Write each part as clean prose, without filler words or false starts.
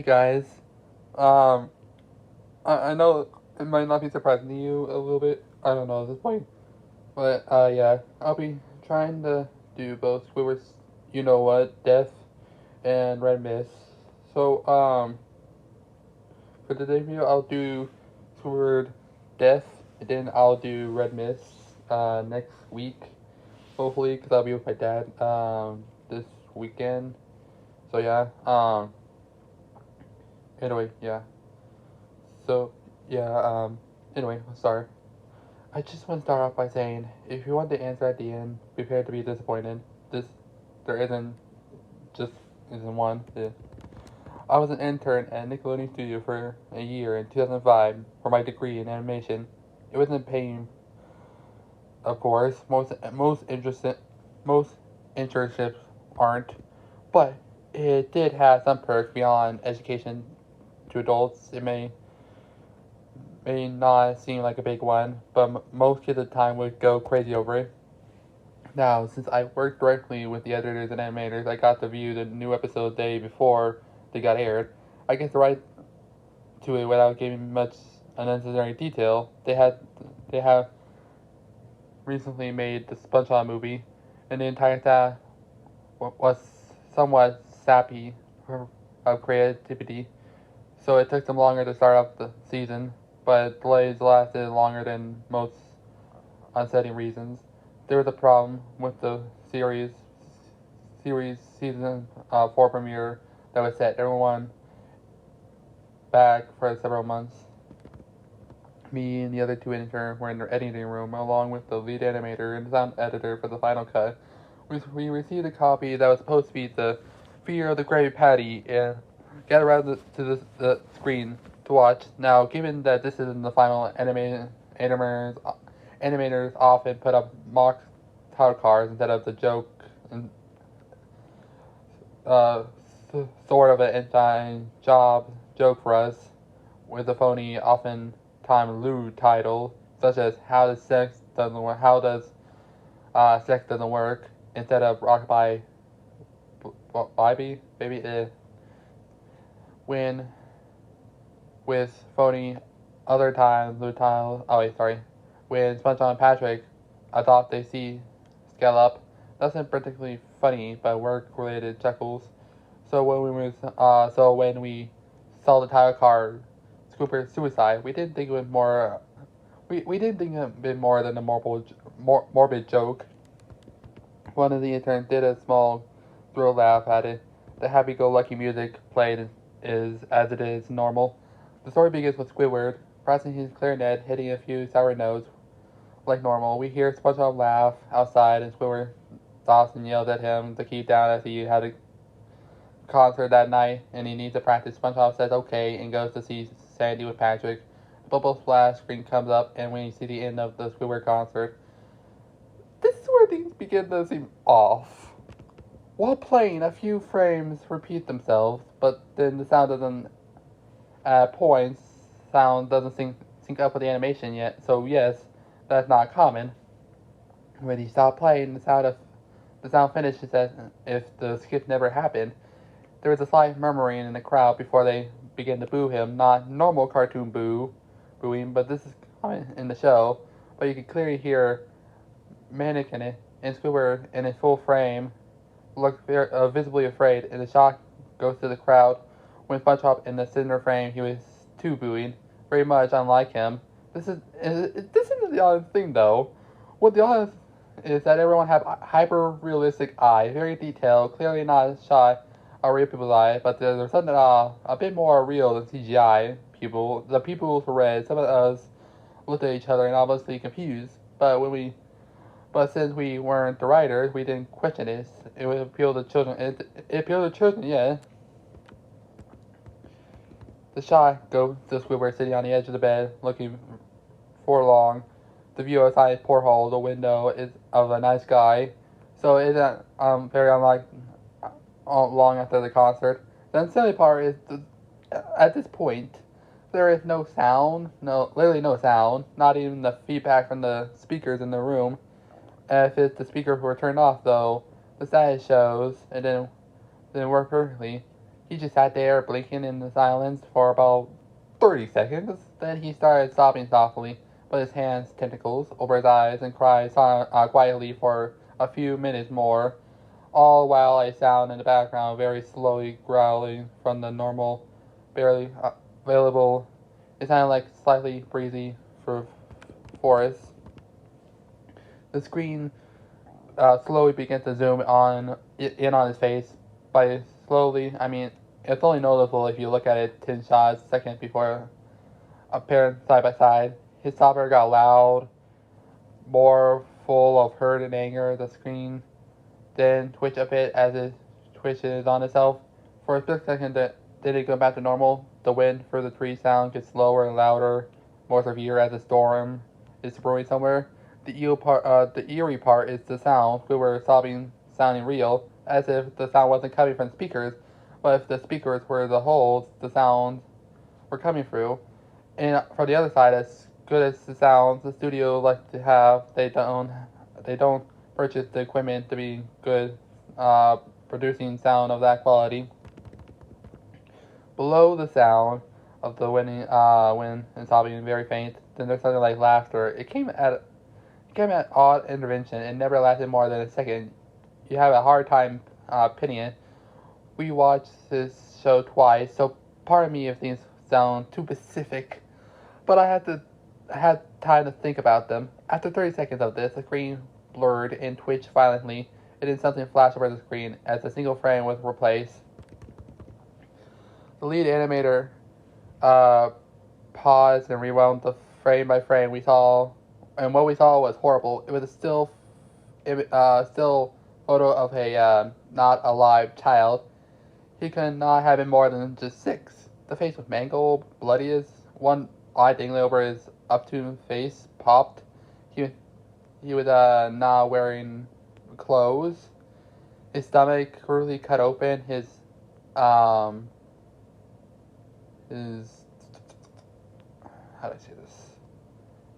Hey guys, um, I know it might not be surprising to you a little bit. I don't know at this point, but yeah, I'll be trying to do both Squidward's, you know what, Death and Red Mist. So for today's video, I'll do Squidward Death, and then I'll do Red Mist next week, hopefully, because I'll be with my dad this weekend. So yeah, anyway, yeah. So yeah, anyway, sorry. I just want to start off by saying, if you want the answer at the end, prepare to be disappointed. This, there isn't, just isn't one. I was an intern at Nickelodeon Studio for a year in 2005 for my degree in animation. It wasn't paying, of course. Most internships aren't, but it did have some perks beyond education to adults. It may not seem like a big one, but most kids at the time would go crazy over it. Now, since I worked directly with the editors and animators, I got to view the new episode the day before they got aired. I get right to it without giving much unnecessary detail. They have recently made the SpongeBob movie, and the entire staff was somewhat sappy of creativity, so it took them longer to start off the season, but delays lasted longer than most unsettling reasons. There was a problem with the series season 4 premiere that was set everyone back for several months. Me and the other two interns were in their editing room, along with the lead animator and sound editor for the final cut. We received a copy that was supposed to be the Fear of the Krabby Patty and got around the screen to watch. Now, given that this isn't the final animators often put up mock title cards instead of the joke and uh, sort of an inside job joke for us with a phony, often time lewd title, such as how does sex doesn't work instead of rockabye baby when with phony other times lewd title. Oh wait, sorry. When SpongeBob and Patrick adopt a sea scallop, nothing particularly funny, but work-related chuckles. So when we saw the title card, Scooper's suicide, we didn't think it was more. We didn't think it would be more than a morbid joke. One of the interns did a small thrill laugh at it. The happy-go-lucky music played is as it is normal. The story begins with Squidward pressing his clarinet, hitting a few sour notes like normal. We hear SpongeBob laugh outside, and Squidward stops and yells at him to keep down as he had a concert that night and he needs to practice. SpongeBob says okay and goes to see Sandy with Patrick. The bubble splash screen comes up, and when you see the end of the Squidward concert, this is where things begin to seem off. While playing, a few frames repeat themselves, but then the sound doesn't, at points, sound doesn't sync up with the animation yet, so yes, that's not common. When you stop playing, the sound finishes as if the skip never happened. There is a slight murmuring in the crowd before they begin to boo him. Not normal cartoon booing, but this is common in the show. But you can clearly hear Mannequin and Squidward in a full frame look visibly afraid, and the shock goes to the crowd. When SpongeBob in the center frame, he was too booing, very much unlike him. This isn't the honest thing though. What the honest is that everyone have hyper realistic eyes, very detailed, clearly not shot a real people's eye, but there's something a bit more real than CGI people. The pupils were red. Some of us looked at each other and obviously confused. But since we weren't the writers, we didn't question it. It would appeal to children. It appealed to children, yeah. The shot goes to Squidward sitting on the edge of the bed, looking forlorn. The view outside his porthole, the window, is of a night sky, so it isn't very unlike long after the concert. The unsettling part is at this point, there is no sound, literally no sound, not even the feedback from the speakers in the room. If the speakers were turned off, though, the status shows it didn't work perfectly. He just sat there blinking in the silence for about 30 seconds. Then he started sobbing softly, with his hands tentacles over his eyes, and cried quietly for a few minutes more, all while a sound in the background very slowly growling from the normal, barely available. It sounded like slightly breezy for forest. The screen slowly began to zoom in on his face. By slowly, I mean it's only noticeable if you look at it 10 shots seconds before appearing side by side. His sobber got loud, more full of hurt and anger. The screen then twitched a bit as it twitches on itself. For a split second, did it go back to normal? The wind through the tree sound gets slower and louder, more severe as a storm is brewing somewhere. The eerie part is the sound. We were sobbing, sounding real, as if the sound wasn't coming from speakers, but if the speakers were the holes the sounds were coming through. And from the other side, as good as the sounds the studio like to have, they don't purchase the equipment to be good, producing sound of that quality. Below the sound of the wind and sobbing very faint, then there's something like laughter. It came at odd intervention and never lasted more than a second. You have a hard time pinning it. We watched this show twice, so pardon me if things sound too specific, but I had time to think about them. After 30 seconds of this, the screen blurred and twitched violently, and then something flashed over the screen as a single frame was replaced. The lead animator paused and rewound the frame by frame. And what we saw was horrible. It was a still photo of a not alive child. He could not have been more than just 6. The face was mangled, bloody as one eye dangling over his upturned face popped. He was not wearing clothes. His stomach cruelly cut open. His how do I say this?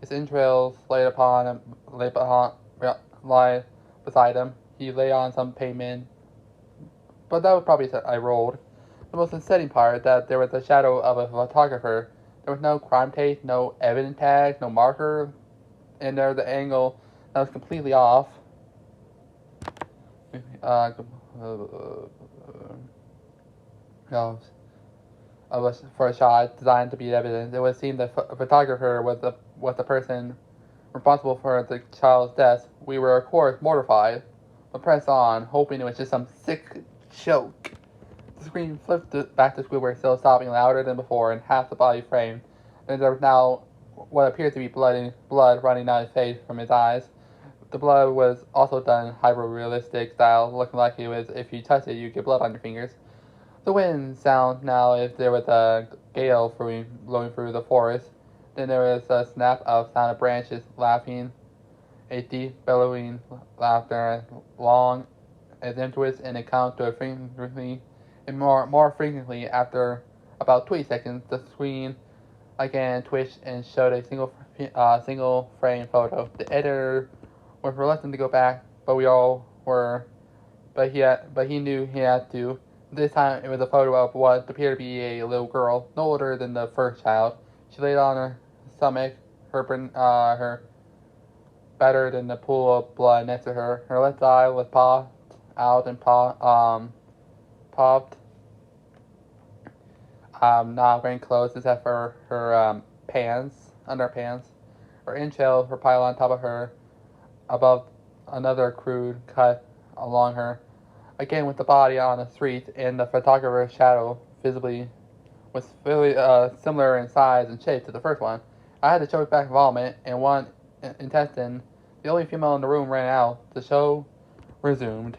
His entrails lie beside him. He lay on some pavement, but that was probably I rolled. The most unsettling part that there was a shadow of a photographer. There was no crime tape, no evidence tag, no marker, and there the angle that was completely off. No, for a shot designed to be evidence. It would seem the photographer was the person responsible for the child's death. We were, of course, mortified, but pressed on, hoping it was just some sick joke. The screen flipped back to Squidward, still sobbing louder than before, and half the body framed. And there was now what appeared to be blood running down his face from his eyes. The blood was also done hyper-realistic style, looking like it was if you touch it, you get blood on your fingers. The wind sound now if there was a gale blowing through the forest. Then there was a snap of sound of branches laughing, a deep bellowing laughter, long as impetuous, and it counted to frequently, and more frequently after about 20 seconds. The screen again twitched and showed a single frame photo. The editor was reluctant to go back, but we all were. But he knew he had to. This time it was a photo of what appeared to be a little girl, no older than the first child. She laid on her stomach, her battered in the pool of blood next to her. Her left eye was popped out and popped. Not wearing clothes except for her underpants. Her entrails were piled on top of her, above another crude cut along her. Again, with the body on the street and the photographer's shadow visibly was really similar in size and shape to the first one. I had to choke back vomit, and one intestine, the only female in the room, ran out. The show resumed.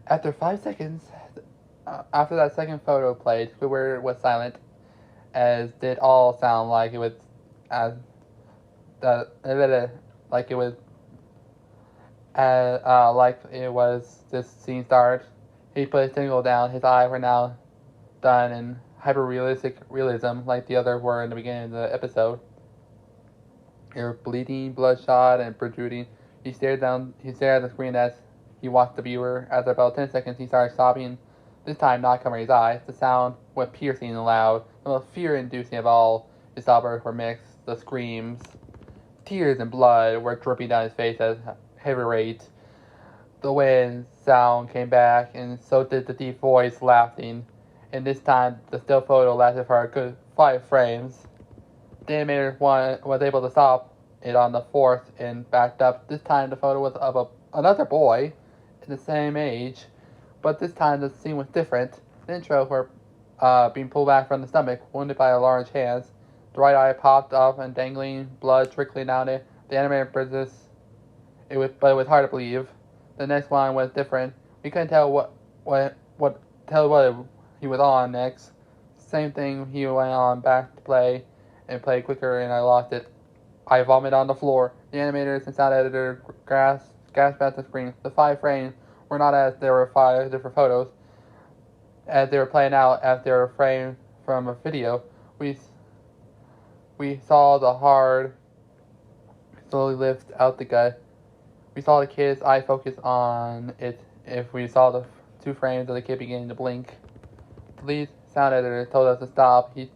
After 5 seconds, after that second photo played, Squidward was silent, as did all sound like it was like it was this scene start. He put his tentacle down. His eyes were now done in hyper-realistic realism, like the others were in the beginning of the episode. They were bleeding, bloodshot, and protruding. He stared at the screen as he watched the viewer. After about 10 seconds, he started sobbing. This time not covering his eyes. The sound was piercing and loud. The most fear-inducing of all his outbursts were mixed. The screams, tears, and blood were dripping down his face at a heavy rate. The wind sound came back, and so did the deep voice laughing. And this time, the still photo lasted for a good 5 frames. The animator was able to stop it on the 4th and backed up. This time, the photo was of another boy in the same age, but this time the scene was different. The intro were being pulled back from the stomach, wounded by a large hand. The right eye popped off and dangling, blood trickling down it. The animator business, but it was hard to believe. The next one was different. We couldn't tell what he was on next. Same thing, he went on back to play and played quicker, and I lost it. I vomited on the floor. The animators and sound editor gasped at the screen. The 5 frames were not as there were 5 different photos, as they were playing out as they were framed from a video. We saw the heart slowly lift out the gut. We saw the kid's eye focus on it. If we saw the 2 frames of the kid beginning to blink. The lead sound editor told us to stop. He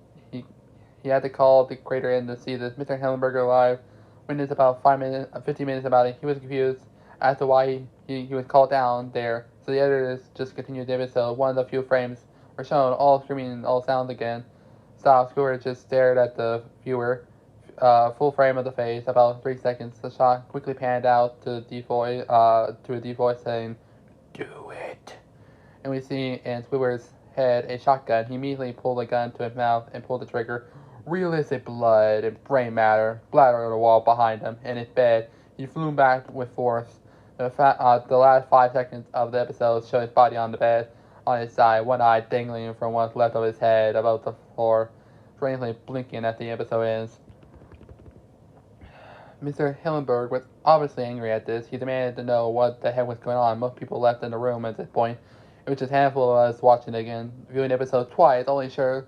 had to call the creator in to see this. Mr. Hillenberger live witnessed about 15 minutes about it. He was confused as to why he was called down there. So the editors just continued the episode. One of the few frames were shown, all screaming and all sounds again. Stop. Squidward just stared at the viewer. Full frame of the face, about 3 seconds. The shot quickly panned out to a deep voice saying, "Do it." And we see in Squidward's head a shotgun. He immediately pulled the gun to his mouth and pulled the trigger. Realistic blood and brain matter splattered on the wall behind him. In his bed, he flew back with force. The last 5 seconds of the episode show his body on the bed, on his side, one eye dangling from what's left of his head above the floor, strangely blinking as the episode ends. Mr. Hillenberg was obviously angry at this. He demanded to know what the heck was going on. Most people left in the room at this point. It was just a handful of us watching it again. Viewing the episode twice only sure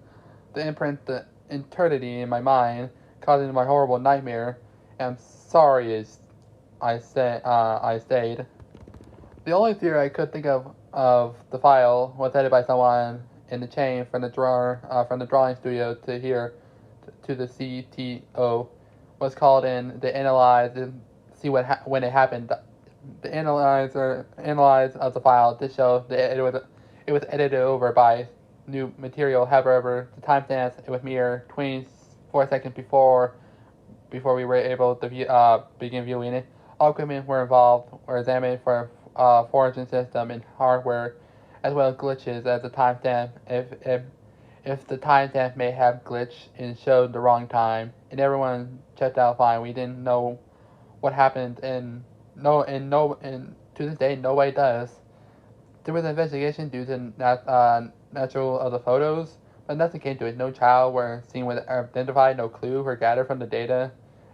to imprint the eternity in my mind, causing my horrible nightmare. And I'm sorry I stayed. The only theory I could think of the file was edited by someone in the chain from the drawing studio to here to the CTO. Was called in to analyze and see when it happened. The analyze of the file to show that it was edited over by new material. However, the timestamps it was mere 24 seconds before we were able to begin viewing it. All equipment were examined for foraging system and hardware, as well as glitches at the timestamp. If the timestamp may have glitched and showed the wrong time, and everyone checked out fine. We didn't know what happened, and to this day nobody does. There was an investigation due to natural of the photos, but nothing came to it. No child were seen with identified, no clue were gathered from the data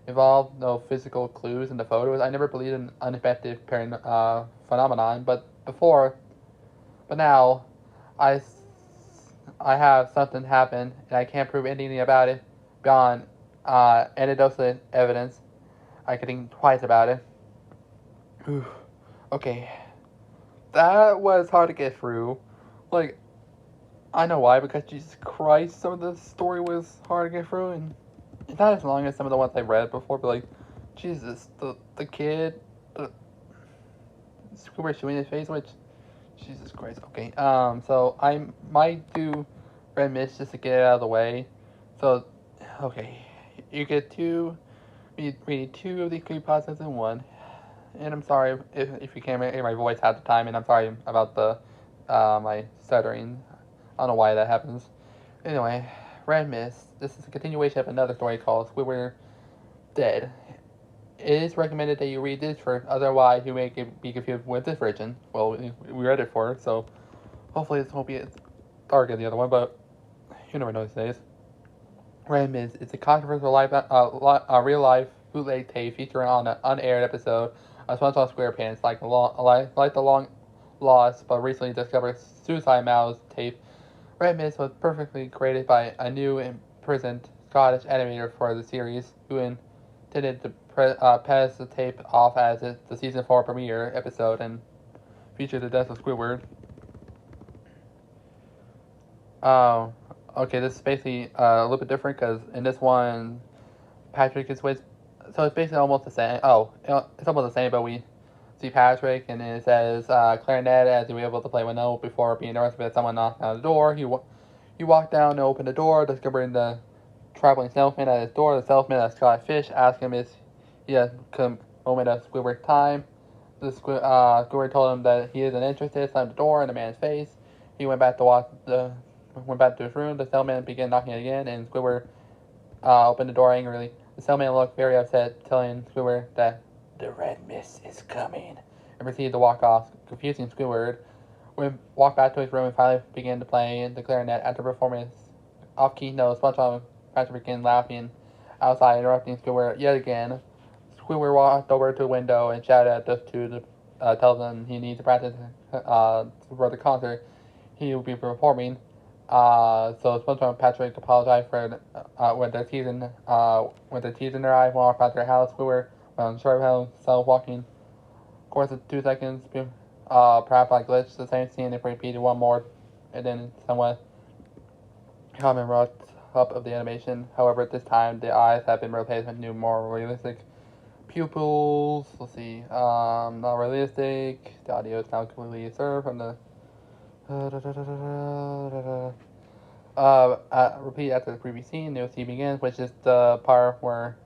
involved, no physical clues in the photos. I never believed in unexpected phenomenon, but now I have something happen, and I can't prove anything about it beyond anecdotal evidence. I could think twice about it. Whew. Okay. That was hard to get through. Like, I know why, because Jesus Christ, some of the story was hard to get through, and it's not as long as some of the ones I read before, but like, Jesus, the kid, the Squidward shooting his face, which, Jesus Christ, okay, so I might do Red Mist just to get it out of the way. So, okay, you get read 2 of these creepypastas in 1, and I'm sorry if you can't hear my voice half the time, and I'm sorry about the my stuttering. I don't know why that happens. Anyway, Red Mist. This is a continuation of another story called Squidward Dead. It is recommended that you read this first, otherwise you may be confused with this version. Well, we read it for, so hopefully this won't be as dark as the other one, but you never know these days. Red Mist is a controversial real-life bootleg tape featuring on an unaired episode of SpongeBob SquarePants, like the long-lost but recently discovered Suicide Mouse tape. Red Mist was perfectly created by a new imprisoned Scottish animator for the series, who intended to pass the tape off as the season 4 premiere episode and feature the death of Squidward. Um, okay, this is basically a little bit different because in this one, Patrick is with. So it's basically almost the same. Oh, it's almost the same, but we see Patrick and it says clarinet as he was able to play with note before being arrested by someone knocking on the door. He walked down and opened the door, discovering the traveling salesman at his door. The salesman, a Scottish fish, asked him if he had a moment of Squidward time. Squidward told him that he isn't interested, slammed the door in the man's face. He went back to his room. The salesman began knocking again, and Squidward opened the door angrily. The salesman looked very upset, telling Squidward that the red mist is coming, and proceeded to walk off, confusing Squidward. We walked back to his room and finally began to play the clarinet. After performing his off-key notes, SpongeBob and Patrick began laughing outside, interrupting Squidward yet again. Squidward walked over to the window and shouted at the two to tell them he needs to practice for the concert he will be performing. So SpongeBob and Patrick apologized for when they're teasing their eye walk out their house. Squidward went on himself walking course of 2 seconds, perhaps like glitch the same scene if repeated one more, and then somewhat common rush up of the animation. However, at this time the eyes have been replaced with new, more realistic pupils. Let's see, not realistic. The audio is now completely served from the. Repeat after the previous scene. New scene begins, which is the part where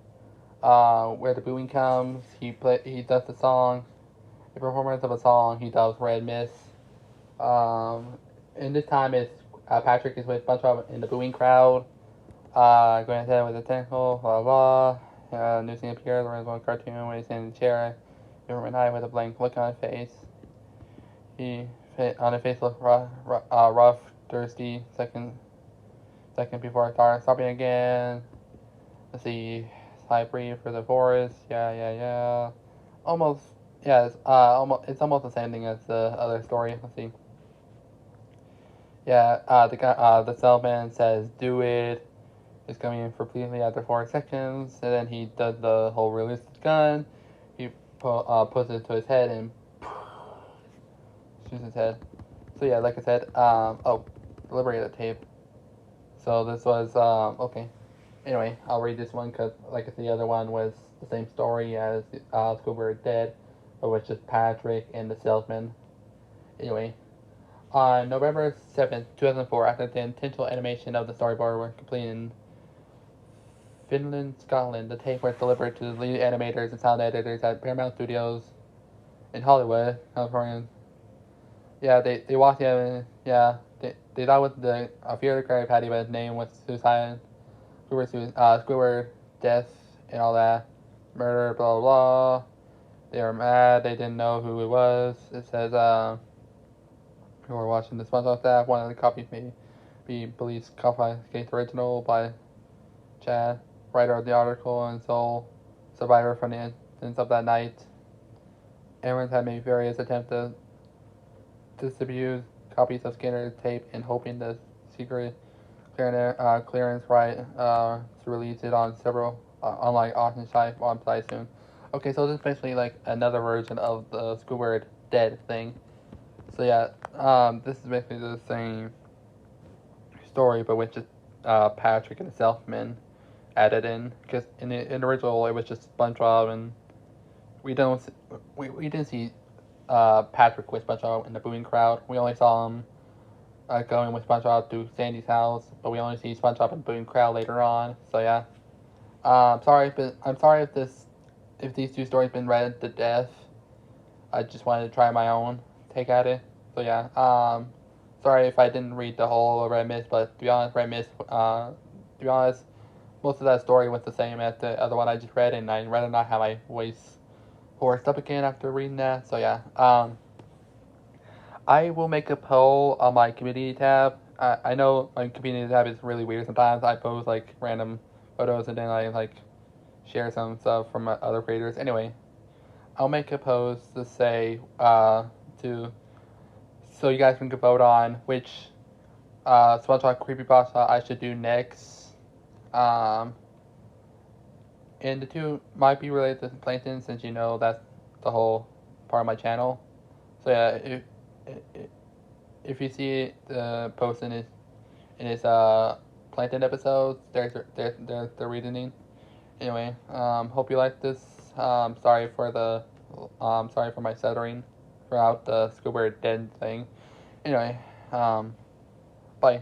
the booing comes. He does the song. The performance of a song, he does Red Mist. And this time it's Patrick is with SpongeBob in the booing crowd. Going ahead with the technical, blah blah. New scene appears, the original cartoon when he's in the chair. Different eye with a blank look on his face. On his face looked rough, thirsty. Second before stopping again. Let's see. Side breathe for the forest. Yeah. Almost. Yeah, it's almost the same thing as the other story. Let's see. Yeah, the salesman says, "Do it." It's coming in completely after 4 seconds, and then he does the whole realistic gun. He puts it to his head and shoots his head. So yeah, like I said, deliberated tape. So this was okay. Anyway, I'll read this one because, like the other one was the same story as Squidward Dead, but with just Patrick and the salesman. Anyway, on November 7th, 2004, after the intentional animation of the storyboard was completed in Finland, Scotland, the tape was delivered to the lead animators and sound editors at Paramount Studios in Hollywood, California. Yeah, they watched it. Yeah, they thought with the Fear of the Krabby Patty, but his name was suicide. Squidward, death, and all that, murder, blah blah blah. They were mad. They didn't know who it was. It says who were watching the SpongeBob staff. One of the copies may be police confiscate the original by Chad, writer of the article and sole survivor from the incidents of that night. Aaron had made various attempts to distribute copies of Skinner's tape in hoping the secret clearance right to release it on several online auction sites soon. Okay, so this is basically like another version of the Squidward Dead thing. So yeah, this is basically the same story, but with just Patrick and the Selfman added in. Because in the original, it was just SpongeBob, and we didn't see Patrick with SpongeBob in the booing crowd. We only saw him going with SpongeBob to Sandy's house, but we only see SpongeBob in the booing crowd later on. So yeah, I'm sorry if these two stories been read to death. I just wanted to try my own take at it. So yeah, sorry if I didn't read the whole Red Mist, but to be honest, most of that story was the same as the other one I just read, and I'd rather not have my voice hoarse up again after reading that. So yeah, I will make a poll on my community tab. I know my community tab is really weird sometimes. I post like random photos and then I like share some stuff from other creators. Anyway, I'll make a post to say so you guys can vote on which SpongeBob creepypasta I should do next. And the two might be related to Plankton, since you know that's the whole part of my channel. So yeah, if you see the posting is in his Plankton episodes. There's the reasoning. Anyway, hope you like this. Sorry for my stuttering throughout the Squidward dead thing. Anyway, bye.